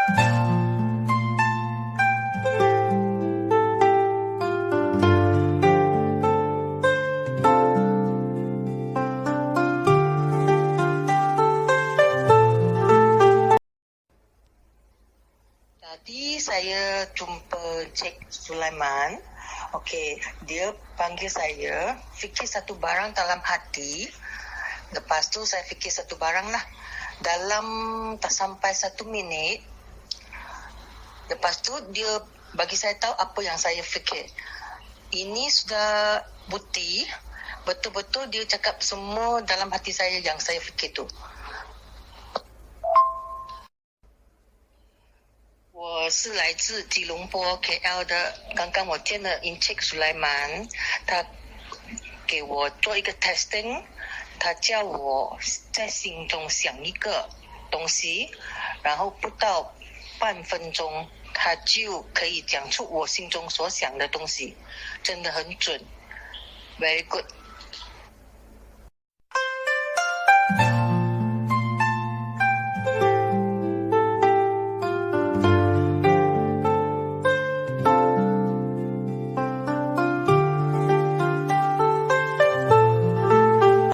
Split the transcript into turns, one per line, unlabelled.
Tadi saya jumpa Cik Sulaiman. Okey, dia panggil saya, fikir satu barang dalam hati. Lepas tu saya fikir satu barang lah. Dalam tak sampai 1 minit. Lepas tu dia bagi saya tahu apa yang saya fikir. Ini sudah bukti, betul-betul dia cakap semua dalam hati saya yang saya fikir tu. 我是来自吉隆坡 KL 的，刚刚我见了 Encik Sulaiman，他给我做一个 testing，他叫我在心中想一个东西，然后不到半分钟，他就可以讲出我心中所想的东西，真的很准 ，very good。